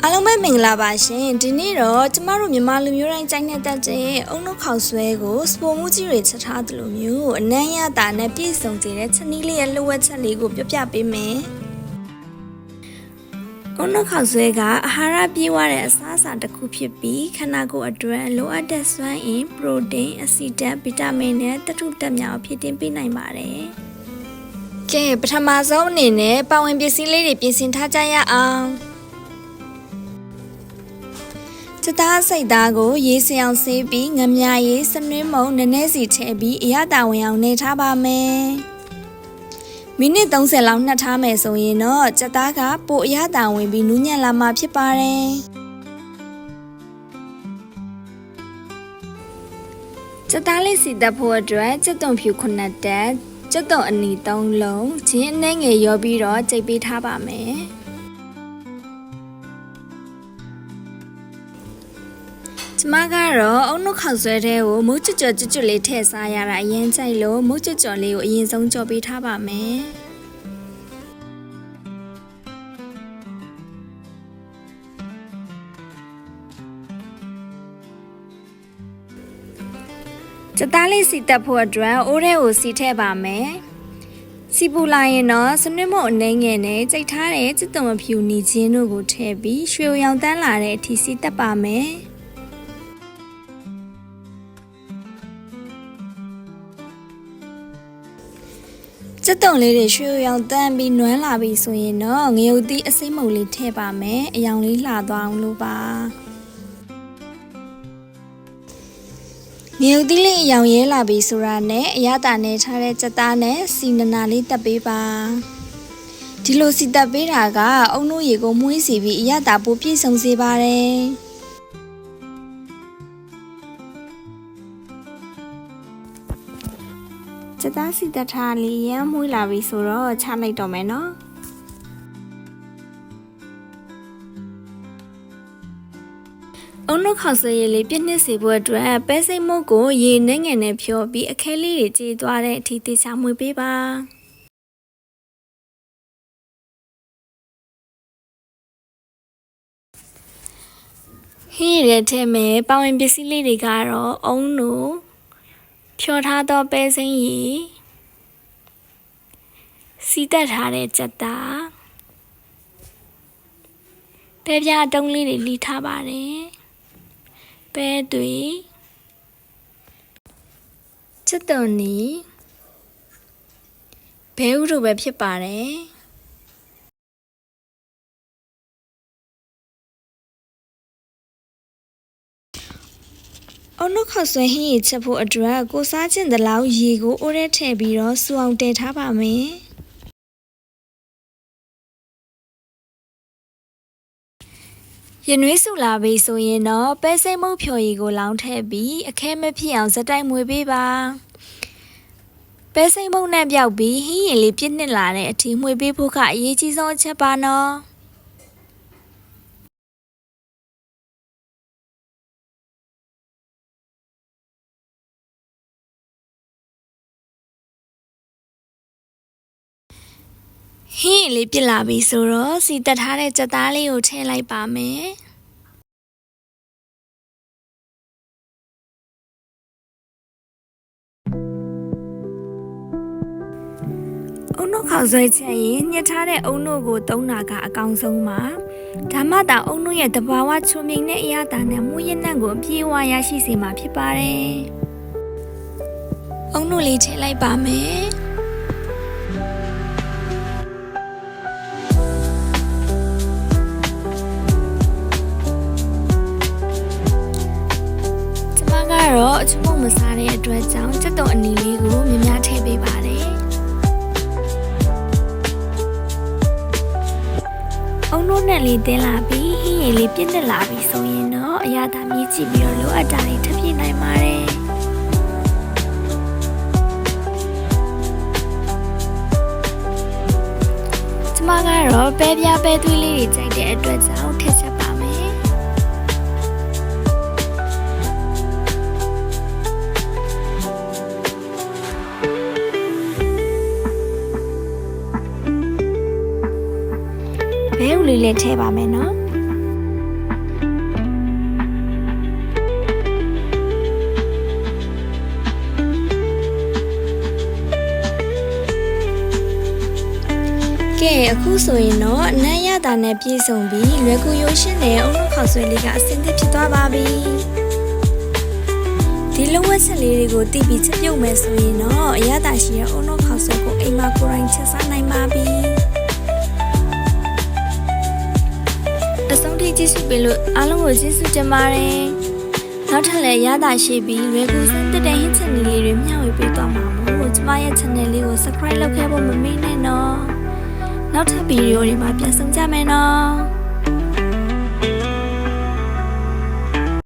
အားလုံးပဲမင်္ဂလာပါရှင်ဒီနေ့တော့ကျမတို့မြန်မာလူမျိုးတိုင်းကြိုက်နေတဲ့တဲ့အုံနှုတ်ခေါက်ဆွဲကိုစပိုမှုကြီးတွေချက်ထားသလိုမျိုးအနမ်းရတာနဲ့ပြည့်စုံစေတဲ့ချက်နည်းလေးရဲ့လှုပ်ဝက်ချက်လေးကိုပြပြပေးမယ်အုံနှုတ်ခေါက်ဆွဲကအာဟာရပြည့်ဝတဲ့အစားအစာတစ်ခုဖြစ်ပြီးခန္ဓာကိုယ်အတွက်လိုအပ်တဲ့စွမ်းအင်ပရိုတိန်းအဆီဓာတ်ဗီတာမင်နဲ့သတ္တုတက်မြောက်ဖြည့်တင်းပေးနိုင်ပါတယ်ကဲပထမဆုံးအနေနဲ့ပါဝင်ပစ္စည်းလေးတွေပြင်ဆင်ထားကြရအောင်ချက်သားစိတ်သားကိုရေစင်အောင်ဆေးပြီးငမြရေးစနွင်းမုံနည်းနည်းစီထည့်ပြီးအရသာဝင်အောင်နေထားပါမယ်မိနစ်30လောက်နှက်ထားမယ်ဆိုရင်တော့ချက်သားကပိုအရသာဝင်ပြီးနူးညံ့လာမှာဖြစ်ပါတယ်ချက်သားလေးစီတက်ဖို့အတွက်ချက်သွန်ဖြူ9တက်ချက်သွန်အနီ3လုံးချင်းအနှဲငယ်ရောပြီးတော့ကြိတ်ပေးထားပါမယ်ကျမကတော့အုံနှုတ်ခေါက်ဆွဲတဲ့ကိုမုတ်ကျွတ်ကျွတ်လေးထည့်စားရတာအရင်ကြိုက်လို့မုတ်ကျွတ်လေးကိုအရင်ဆုံးကြော်ပေးထားပါမယ်ချက်သားလေးစီတက်ဖို့အတွက်အိုးထဲကိုစီထည့်ပါမယ်စီပူလာရင်တော့စနွှဲမုံအနှဲငယ်နဲ့ကြိတ်ထားတဲ့ချက်သွန်ဖြူနီချင်းတို့ကိုထည့်ပြီးရွှေရောင်တန်းလာတဲ့အထိစီတက်ပါမယ်ချက်သွန်လေးတွေရွှေရောင်တန်းပြီးနွမ်းလာပြီဆိုရင်တော့ငရုတ်သီးအစိမ်းမုံလေးထည့်ပါမယ်အရောင်လေးလှသွားအောင်လို့ပါငရုတ်သီးလေးအရောင်ရဲလာပြီဆိုတာနဲ့အရသာနဲ့ထားတဲ့ချက်သားနဲ့စီနနာလေးတက်ပေးပါဒီလိုစီတက်ပေးတာကအုံနှုတ်ရေကိုမှုေးစီပြီးအရသာပိုပြည့်စုံစေပါတယ်ချက်သားစီတက်ထားလေးရမ်းမှုေးလာပြီဆိုတော့ချလိုက်တော့မယ်နော်အုံနှုတ်ခေါက်ဆွဲရည်လေးပြည့်နှစ်စေဖို့အတွက်ပဲစိတ်မုတ်ကိုရေနှဲငယ်နဲ့ဖြောပြီးအခဲလေးတွေကြေးသွားတဲ့အထိသေချာမှုေးပေးပါဟင်းရတဲ့ထဲမှာပါဝင်ပစ္စည်းလေးတွေကတော့အုံနှုတ်ဖြောထားသောပဲစိမ်းရည်စီတက်ထားတဲ့ချက်သားပဲပြားတုံးလေးတွေလှီထားပါတယ်ပဲတွေချက်သွန်နီဘဲဥတို့ပဲဖြစ်ပါတယ်အုံနှုတ်ခေါက်ဆွဲဟင်းရည်ချက်ဖို့အတွက်ကိုစားခြင်းတလောက်ရေကိုအိုးထဲထည့်ပြီးတော့စူအောင်တည်ထားပါမယ်ရနွေးစုလာပြီဆိုရင်တော့ပဲစိမ့်မုတ်ဖြော်ရည်ကိုလောင်းထည့်ပြီးအခဲမဖြစ်အောင်ဇက်တိုက်မွေပေးပါပဲစိမ့်မုတ်နဲ့ပြောက်ပြီးဟင်းရည်လေးပြည့်နှစ်လာတဲ့အထိမွေပေးဖို့ကအရေးကြီးဆုံးအချက်ပါနော်ဟင်းလေးပြစ်လာပြီဆိုတော့စီတက်ထားတဲ့ချက်သားလေးကိုထည့်လိုက်ပါမယ်အုံနှုတ်ခေါက်ဆွဲချက်ရင်ညှစ်ထားတဲ့အုံနှုတ်ကိုသုံးတာကအကောင်းဆုံးပါဒါမှသာအုံနှုတ်ရဲ့သဘာဝချုံမြိန်တဲ့အရသာနဲ့မူရနှံ့ကိုအပြည့်အဝရရှိစေမှာဖြစ်ပါတယ်အုံနှုတ်လေးထည့်လိုက်ပါမယ်တော့အချုံမုံမစားတဲ့အတွက်ကြောင့်ချက်သွန်အနီလေးကိုများများထည့်ပေးပါတယ်အုံနှုတ်နဲ့လေးတင်းလာပြီးဟင်းရည်လေးပြည့်နှစ်လာပြီးဆိုရင်တော့အရသာမြည်ကြည့်ပြီးတော့လိုအပ်တာတွေထပ်ပြည့်နိုင်ပါတယ်ကျမကတော့ပဲပြားပဲသွေးလေးတွေကြိုက်တဲ့အတွက်ကြောင့်ထည့်ချက်ပါမယ်ဘဲဥလေးလည်းထည့်ပါမယ်နော် ကဲအခုဆိုရင်တော့အနံ့ရတာနဲ့ပြည့်စုံပြီးလွယ်ကူရိုးရှင်းတဲ့အုံနောက်ခေါက်ဆွဲလေးကအဆင်သင့်ဖြစ်သွားပါပြီဒီလုံးဝချက်လေးတွေကိုတည်ပြီးချက်ပြုတ်မယ်ဆိုရင်တော့အရသာရှိတဲ့အုံနောက်ခေါက်ဆွဲကိုအိမ်မှာကိုယ်တိုင်ချက်စားနိုင်ပါပြီအဆုံးထိကြည့်ရှုပေးလို့အားလုံးကိုကျေးဇူးတင်ပါတယ်နောက်ထပ်လည်းရတာရှိပြီးလွယ်ကူစတဲ့တဲ့ဟင်းချက်လေးတွေမျှဝေပေးသွားမှာမို့ကျမရဲ့ channel လေးကို subscribe လုပ်ခဲ့ဖို့မမေ့နဲ့နော်နောက်ထပ်ဗီဒီယိုတွေမှာပြန်ဆုံကြမယ်နော်